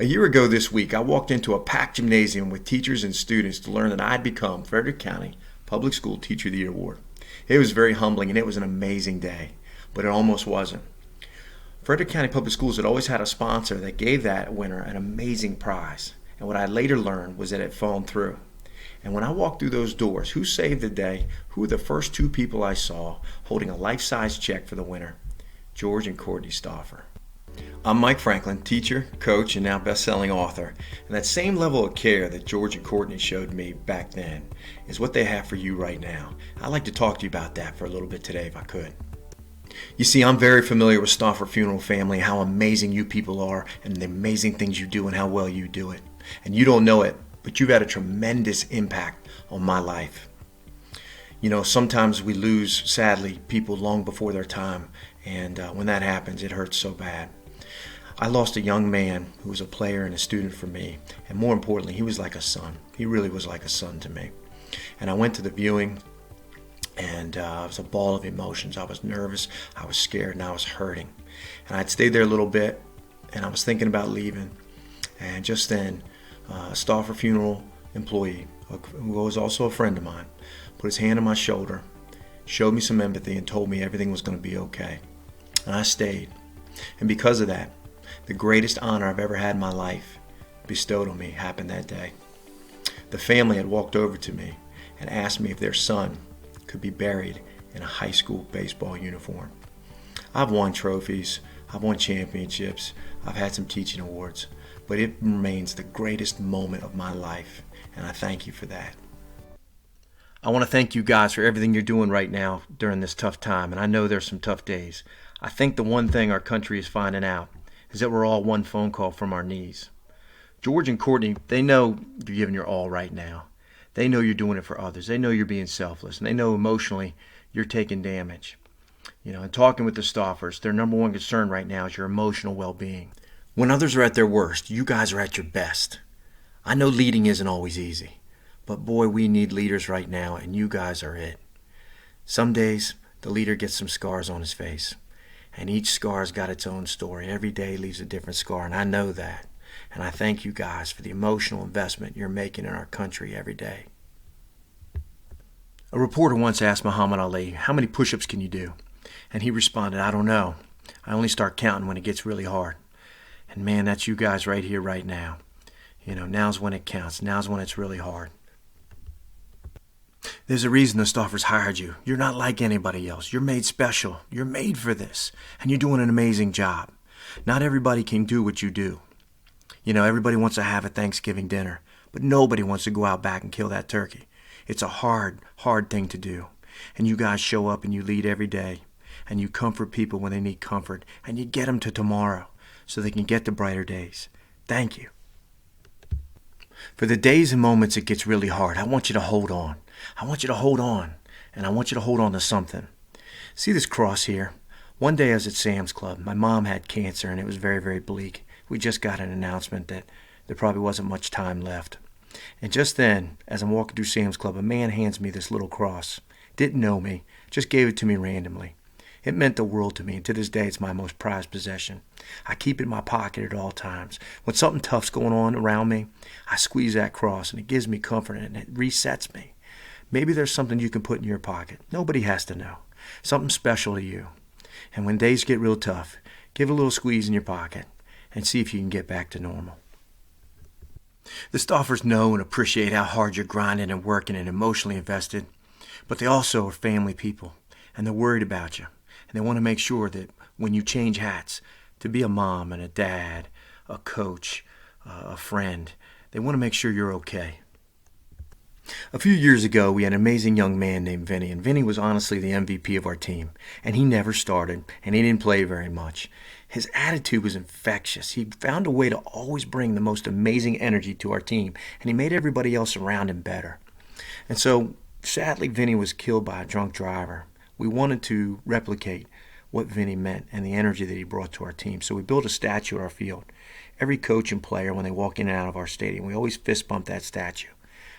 A year ago this week, I walked into a packed gymnasium with teachers and students to learn that I'd become Frederick County Public School Teacher of the Year Award. It was very humbling and it was an amazing day, but it almost wasn't. Frederick County Public Schools had always had a sponsor that gave that winner an amazing prize, and what I later learned was that it had fallen through. And when I walked through those doors, who saved the day? Who were the first two people I saw holding a life-size check for the winner? George and Courtney Stauffer. I'm Mike Franklin, teacher, coach, and now best-selling author. And that same level of care that George and Courtney showed me back then is what they have for you right now. I'd like to talk to you about that for a little bit today if I could. You see, I'm very familiar with Stauffer Funeral Family, how amazing you people are, and the amazing things you do and how well you do it. And you don't know it, but you've had a tremendous impact on my life. You know, sometimes we lose, sadly, people long before their time, and when that happens, it hurts so bad. I lost a young man who was a player and a student for me, and more importantly, he was like a son. He really was like a son to me. And I went to the viewing, and it was a ball of emotions. I was nervous, I was scared, and I was hurting. And I'd stayed there a little bit, and I was thinking about leaving, and just then, a Stauffer funeral employee, who was also a friend of mine, put his hand on my shoulder, showed me some empathy, and told me everything was going to be okay. And I stayed. And because of that, the greatest honor I've ever had in my life bestowed on me happened that day. The family had walked over to me and asked me if their son could be buried in a high school baseball uniform. I've won trophies, I've won championships, I've had some teaching awards, but it remains the greatest moment of my life, and I thank you for that. I want to thank you guys for everything you're doing right now during this tough time, and I know there's some tough days. I think the one thing our country is finding out is that we're all one phone call from our knees. George and Courtney, they know you're giving your all right now. They know you're doing it for others. They know you're being selfless, and they know emotionally you're taking damage. You know, and talking with the Stauffers, their number one concern right now is your emotional well-being. When others are at their worst, you guys are at your best. I know leading isn't always easy, but boy, we need leaders right now, and you guys are it. Some days, the leader gets some scars on his face. And each scar's got its own story. Every day leaves a different scar, and I know that. And I thank you guys for the emotional investment you're making in our country every day. A reporter once asked Muhammad Ali, "How many push-ups can you do?" And he responded, "I don't know. I only start counting when it gets really hard." And man, that's you guys right here, right now. You know, now's when it counts. Now's when it's really hard. There's a reason the Stauffers hired you. You're not like anybody else. You're made special. You're made for this. And you're doing an amazing job. Not everybody can do what you do. You know, everybody wants to have a Thanksgiving dinner, but nobody wants to go out back and kill that turkey. It's a hard, hard thing to do. And you guys show up and you lead every day. And you comfort people when they need comfort. And you get them to tomorrow so they can get to brighter days. Thank you. For the days and moments it gets really hard, I want you to hold on. I want you to hold on, and I want you to hold on to something. See this cross here? One day I was at Sam's Club. My mom had cancer, and it was very, very bleak. We just got an announcement that there probably wasn't much time left. And just then, as I'm walking through Sam's Club, a man hands me this little cross. Didn't know me, just gave it to me randomly. It meant the world to me, and to this day it's my most prized possession. I keep it in my pocket at all times. When something tough's going on around me, I squeeze that cross, and it gives me comfort, and it resets me. Maybe there's something you can put in your pocket. Nobody has to know. Something special to you. And when days get real tough, give a little squeeze in your pocket and see if you can get back to normal. The Stauffers know and appreciate how hard you're grinding and working and emotionally invested, but they also are family people, and they're worried about you. And they want to make sure that when you change hats to be a mom and a dad, a coach, a friend, they want to make sure you're okay. A few years ago, we had an amazing young man named Vinny, and Vinny was honestly the MVP of our team. And he never started, and he didn't play very much. His attitude was infectious. He found a way to always bring the most amazing energy to our team, and he made everybody else around him better. And so, sadly, Vinny was killed by a drunk driver. We wanted to replicate what Vinny meant and the energy that he brought to our team. So we built a statue at our field. Every coach and player, when they walk in and out of our stadium, we always fist bump that statue.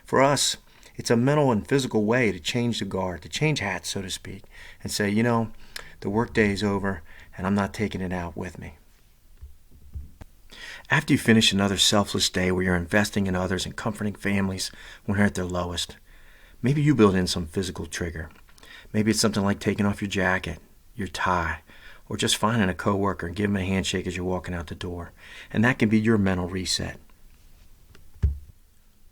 For us, it's a mental and physical way to change the guard, to change hats, so to speak, and say, you know, the workday is over, and I'm not taking it out with me. After you finish another selfless day where you're investing in others and comforting families when they're at their lowest, maybe you build in some physical trigger. Maybe it's something like taking off your jacket, your tie, or just finding a coworker and giving them a handshake as you're walking out the door. And that can be your mental reset.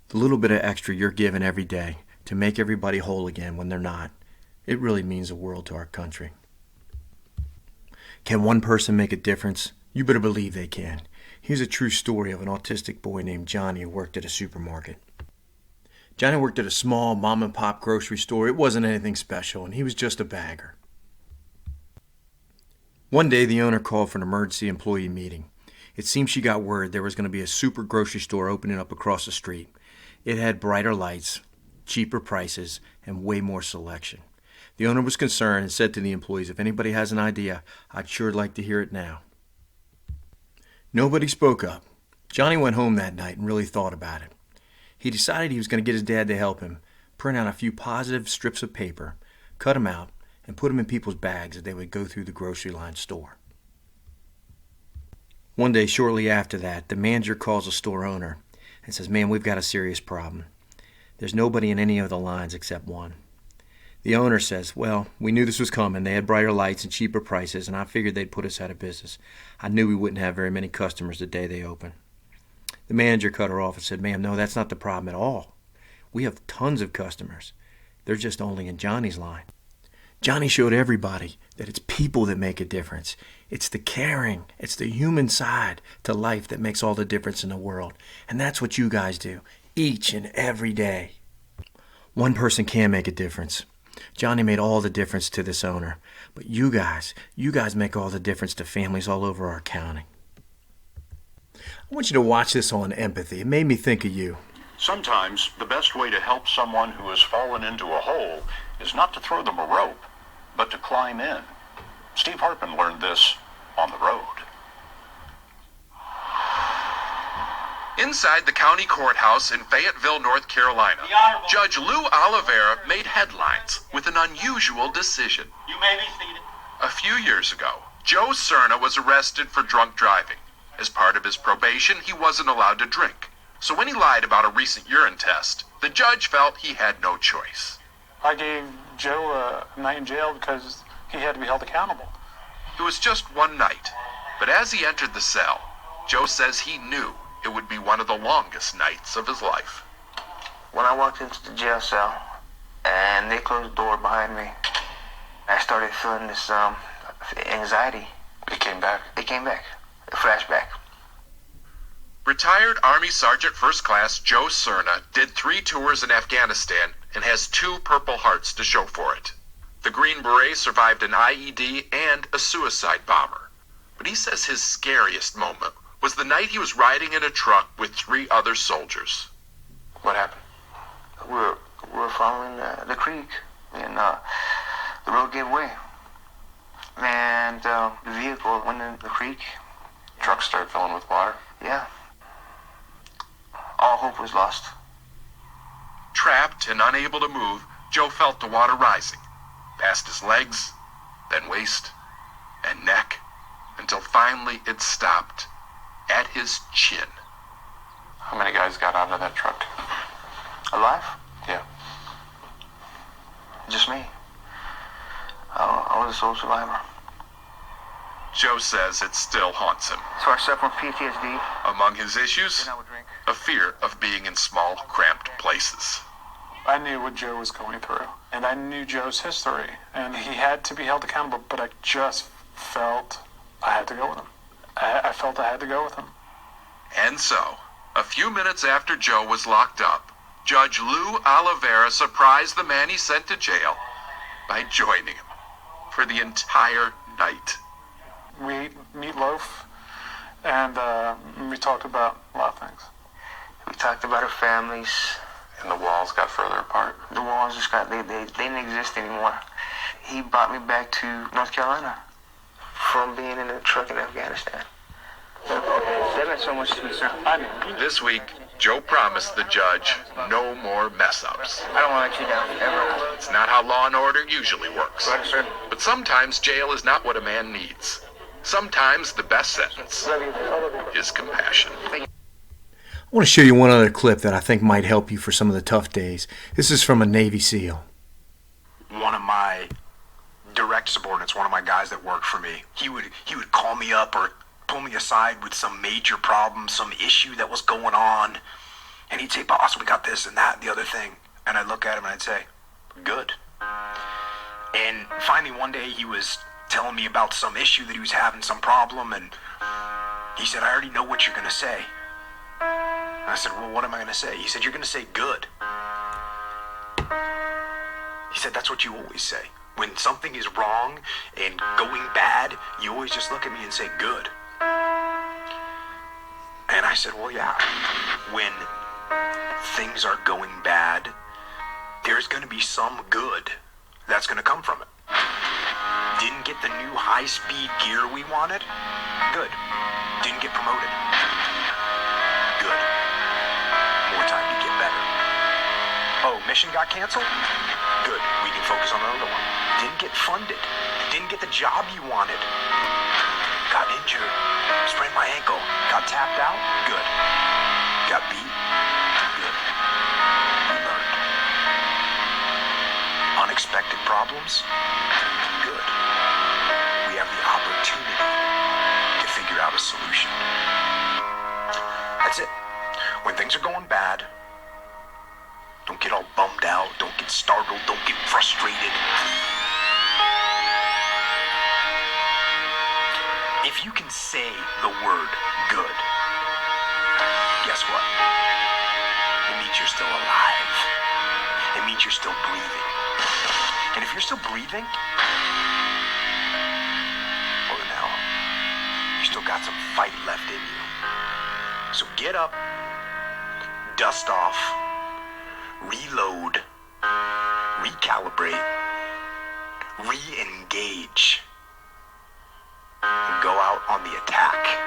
The little bit of extra you're given every day to make everybody whole again when they're not, it really means the world to our country. Can one person make a difference? You better believe they can. Here's a true story of an autistic boy named Johnny who worked at a supermarket. Johnny worked at a small mom-and-pop grocery store. It wasn't anything special, and he was just a bagger. One day, the owner called for an emergency employee meeting. It seemed she got word there was going to be a super grocery store opening up across the street. It had brighter lights, cheaper prices, and way more selection. The owner was concerned and said to the employees, if anybody has an idea, I'd sure like to hear it now. Nobody spoke up. Johnny went home that night and really thought about it. He decided he was going to get his dad to help him, print out a few positive strips of paper, cut them out, and put them in people's bags as they would go through the grocery line store. One day, shortly after that, the manager calls the store owner and says, man, we've got a serious problem. There's nobody in any of the lines except one. The owner says, well, we knew this was coming. They had brighter lights and cheaper prices, and I figured they'd put us out of business. I knew we wouldn't have very many customers the day they open. The manager cut her off and said, ma'am, no, that's not the problem at all. We have tons of customers. They're just only in Johnny's line. Johnny showed everybody that it's people that make a difference. It's the caring, it's the human side to life that makes all the difference in the world. And that's what you guys do, each and every day. One person can make a difference. Johnny made all the difference to this owner. But you guys make all the difference to families all over our county. I want you to watch this on empathy. It made me think of you. Sometimes the best way to help someone who has fallen into a hole is not to throw them a rope, but to climb in. Steve Harpin learned this on the road. Inside the county courthouse in Fayetteville, North Carolina, Judge Lou Oliveira made headlines with an unusual decision. You may be seated. A few years ago, Joe Cerna was arrested for drunk driving. As part of his probation, he wasn't allowed to drink. So when he lied about a recent urine test, the judge felt he had no choice. I gave Joe a night in jail because he had to be held accountable. It was just one night, but as he entered the cell, Joe says he knew it would be one of the longest nights of his life. When I walked into the jail cell and they closed the door behind me, I started feeling this anxiety. It came back. A flashback. Retired Army Sergeant First Class Joe Cerna did 3 tours in Afghanistan and has 2 Purple Hearts to show for it. The Green Beret survived an IED and a suicide bomber. But he says his scariest moment was the night he was riding in a truck with 3 other soldiers. What happened? We were following the creek, and the road gave way. And the vehicle went in the creek. Truck started filling with water. Yeah. All hope was lost. Trapped and unable to move, Joe felt the water rising, past his legs, then waist, and neck, until finally it stopped at his chin. How many guys got out of that truck? Alive? Yeah. Just me. I was a sole survivor. Joe says it still haunts him. So I suffer from PTSD. Among his issues, Then I would drink. a fear of being in small, cramped places. I knew what Joe was going through, and I knew Joe's history, and he had to be held accountable, but I just felt I had to go with him. I felt I had to go with him. And so, a few minutes after Joe was locked up, Judge Lou Oliveira surprised the man he sent to jail by joining him for the entire night. We ate meatloaf, and we talked about a lot of things. We talked about our families. And the walls got further apart. The walls just got, they didn't exist anymore. He brought me back to North Carolina from being in a truck in Afghanistan. That meant so much to me, sir. This week, Joe promised the judge no more mess-ups. I don't want to let you down, ever. It's not how law and order usually works. Right, sir. But sometimes jail is not what a man needs. Sometimes the best sentence is compassion. I want to show you one other clip that I think might help you for some of the tough days. This is from a Navy SEAL. One of my direct subordinates, one of my guys that worked for me, he would call me up or pull me aside with some major problem, some issue that was going on, and he'd say, "Boss, we got this and that and the other thing." And I'd look at him and I'd say, "Good." And finally one day he was telling me about some issue that he was having, some problem, and he said, "I already know what you're going to say." And I said, "Well, what am I going to say?" He said, "You're going to say good." He said, "That's what you always say. When something is wrong and going bad, you always just look at me and say good." And I said, "Well, yeah, when things are going bad, there's going to be some good that's going to come from it. Didn't get the new high-speed gear we wanted? Good. Didn't get promoted? Good. More time to get better. Oh, mission got canceled? Good. We can focus on another one. Didn't get funded. Didn't get the job you wanted. Got injured. Sprained my ankle. Got tapped out? Good. Got beat? Good. We learned. Unexpected problems? Good. We have the opportunity to figure out a solution." That's it. When things are going bad, don't get all bummed out. Don't get startled. Don't get frustrated. If you can say the word good, guess what? It means you're still alive. It means you're still breathing. And if you're still breathing, well then hell, you still got some fight left in you. So get up, dust off, reload, recalibrate, re-engage, and go out on the attack.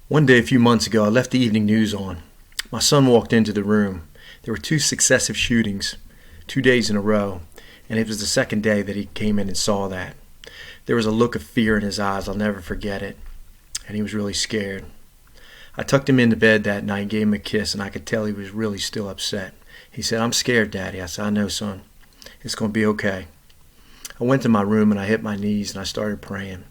One day a few months ago, I left the evening news on. My son walked into the room. There were 2 successive shootings, 2 days in a row, and it was the second day that he came in and saw that. There was a look of fear in his eyes. I'll never forget it, and he was really scared. I tucked him into bed that night, gave him a kiss, and I could tell he was really still upset. He said, "I'm scared, Daddy." I said, "I know, son. It's going to be okay." I went to my room and I hit my knees and I started praying,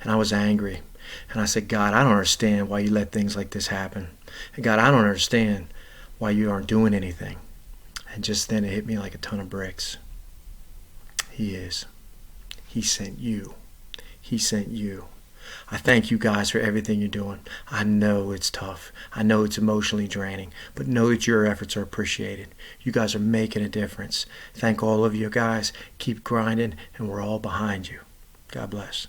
and I was angry. And I said, "God, I don't understand why you let things like this happen. And God, I don't understand why you aren't doing anything." And just then it hit me like a ton of bricks. He is. He sent you. He sent you. I thank you guys for everything you're doing. I know it's tough. I know it's emotionally draining, but know that your efforts are appreciated. You guys are making a difference. Thank all of you guys. Keep grinding, and we're all behind you. God bless.